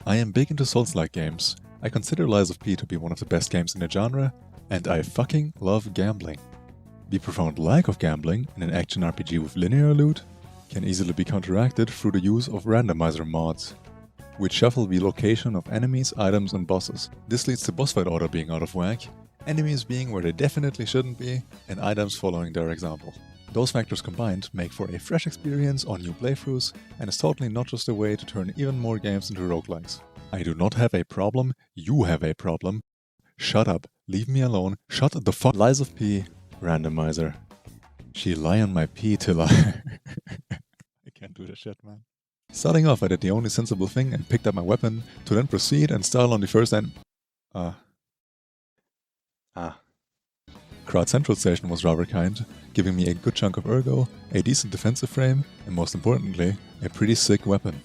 I am big into Souls-like games. I consider Lies of P to be one of the best games in the genre, and I fucking love gambling. The profound lack of gambling in an action RPG with linear loot can easily be counteracted through the use of randomizer mods, which shuffle the location of enemies, items, and bosses. This leads to boss fight order being out of whack, enemies being where they definitely shouldn't be, and items following their example. Those factors combined make for a fresh experience on new playthroughs, and is totally not just a way to turn even more games into roguelikes. I do not have a problem, you have a problem. Shut up, leave me alone, shut the fuck. Lies of P, randomizer. She lie on my pee till I... I can't do this shit, man. Starting off, I did the only sensible thing and picked up my weapon, to then proceed and start on the first Crowd Central Station was rather kind, giving me a good chunk of ergo, a decent defensive frame, and most importantly, a pretty sick weapon.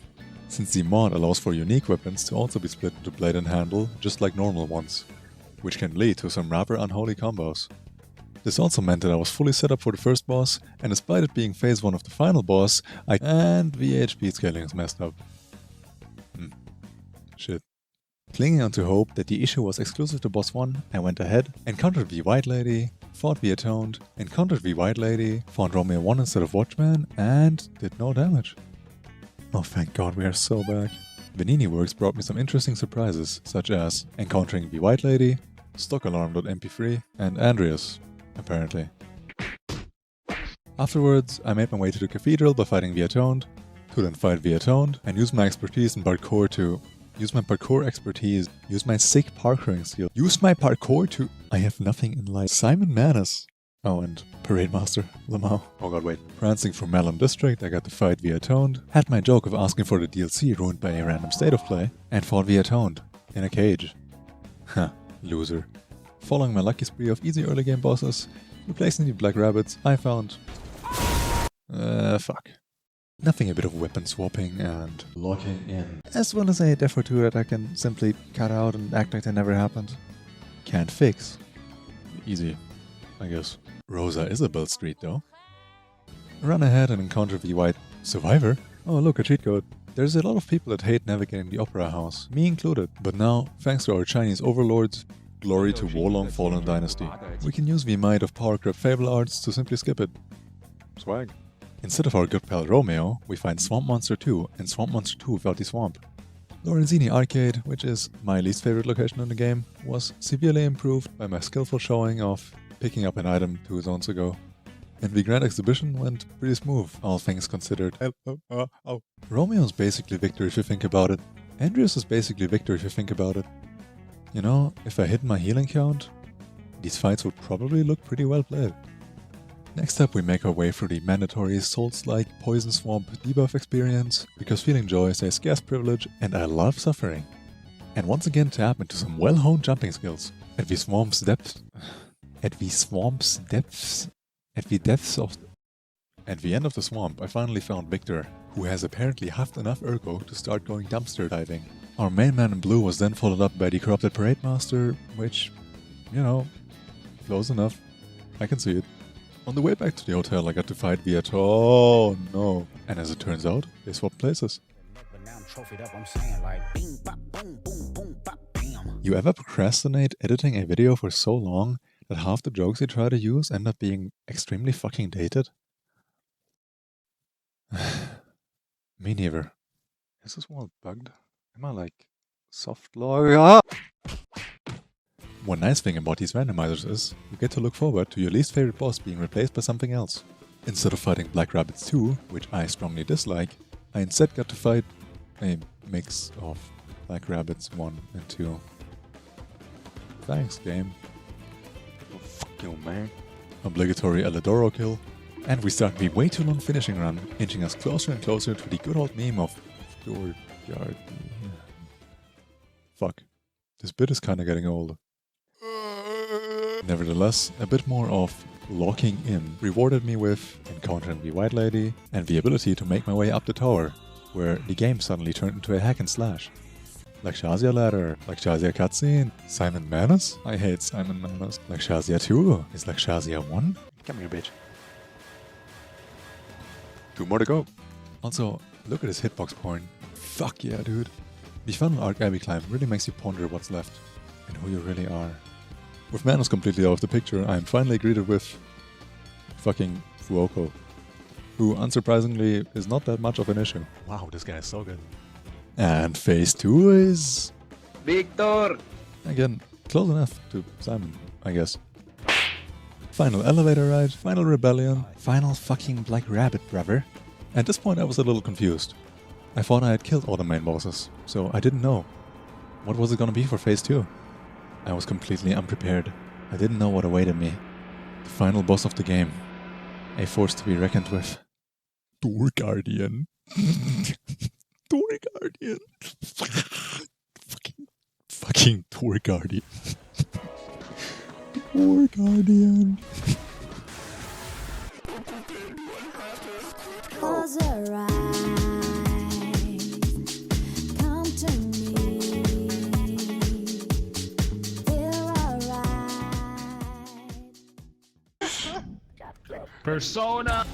Since the mod allows for unique weapons to also be split into blade and handle, just like normal ones, which can lead to some rather unholy combos. This also meant that I was fully set up for the first boss, and despite it being phase 1 of the final boss, and the HP scaling is messed up. Shit. Clinging on to hope that the issue was exclusive to boss 1, I went ahead, encountered the White Lady, fought the Atoned, encountered the White Lady, found Romeo 1 instead of Watchman, and did no damage. Oh thank god, we are so back. Vanini Works brought me some interesting surprises, such as encountering the White Lady, stockalarm.mp3, and Andreas, apparently. Afterwards, I made my way to the cathedral by fighting the Atoned, to then fight the Atoned, and use my expertise in parkour to... Use my sick parkouring skill. Use my parkour to... I have nothing in life. Simon Manus. Oh, and Parade Master, Lamau. Oh god, wait. Prancing through Malum District, I got to fight the Atoned, had my joke of asking for the DLC ruined by a random state of play, and fought the Atoned. In a cage. Huh, loser. Following my lucky spree of easy early game bosses, replacing the Black Rabbits, I found... fuck. Nothing a bit of weapon swapping and locking in. As well as a death or two that I can simply cut out and act like they never happened. Can't fix. Easy, I guess. Rosa Isabel Street though. Run ahead and encounter the White Survivor. Oh look, a cheat code. There's a lot of people that hate navigating the Opera House, me included. But now, thanks to our Chinese overlords, glory to Wolong Fallen Dynasty, we can use the might of Power Grab Fable Arts to simply skip it. Swag. Instead of our good pal Romeo, we find Swamp Monster 2 and Swamp Monster 2 without the swamp. Lorenzini Arcade, which is my least favorite location in the game, was severely improved by my skillful showing of picking up an item 2 zones ago. And the Grand Exhibition went pretty smooth, all things considered. Romeo's basically victory if you think about it. Andreas is basically victory if you think about it. You know, if I hit my healing count, these fights would probably look pretty well played. Next up we make our way through the mandatory Souls-like Poison Swamp debuff experience, because feeling joy is a scarce privilege and I love suffering. And once again tap into some well-honed jumping skills. At the end of the swamp I finally found Victor, who has apparently huffed enough ergo to start going dumpster diving. Our main man in blue was then followed up by the corrupted Parade Master, which, you know, close enough. I can see it. On the way back to the hotel I got to fight the oh no. And as it turns out, they swapped places. You ever procrastinate editing a video for so long that half the jokes you try to use end up being extremely fucking dated? Me neither. Is this wall bugged? Am I like soft log? One nice thing about these randomizers is, you get to look forward to your least favorite boss being replaced by something else. Instead of fighting Black Rabbits 2, which I strongly dislike, I instead got to fight a mix of Black Rabbits 1 and 2. Thanks, game. Oh, fuck you, man. Obligatory Eladoro kill. And we start the way too long finishing run, inching us closer and closer to the good old meme of your yard. Fuck. This bit is kinda getting old. Nevertheless, a bit more of locking in rewarded me with encountering the White Lady and the ability to make my way up the tower, where the game suddenly turned into a hack and slash. Lakshazia ladder, Lakshazia cutscene, Simon Manus? I hate Simon Manus. Lakshazia 2? Is Lakshazia 1? Come here, bitch. 2 more to go. Also, look at his hitbox porn. Fuck yeah, dude. The final arc Abbey climb really makes you ponder what's left and who you really are. With Manos completely out of the picture, I am finally greeted with fucking Fuoko, who unsurprisingly is not that much of an issue. Wow, this guy is so good. And phase 2 is... Victor! Again, close enough to Simon, I guess. Final elevator ride, final rebellion, final fucking Black Rabbit, brother. At this point I was a little confused. I thought I had killed all the main bosses, so I didn't know. What was it gonna be for phase 2? I was completely unprepared. I didn't know what awaited me. The final boss of the game. A force to be reckoned with. Door Guardian. Door Guardian. Fucking Door Guardian. Door Guardian. Close your eyes, come to me, feel alright. Persona!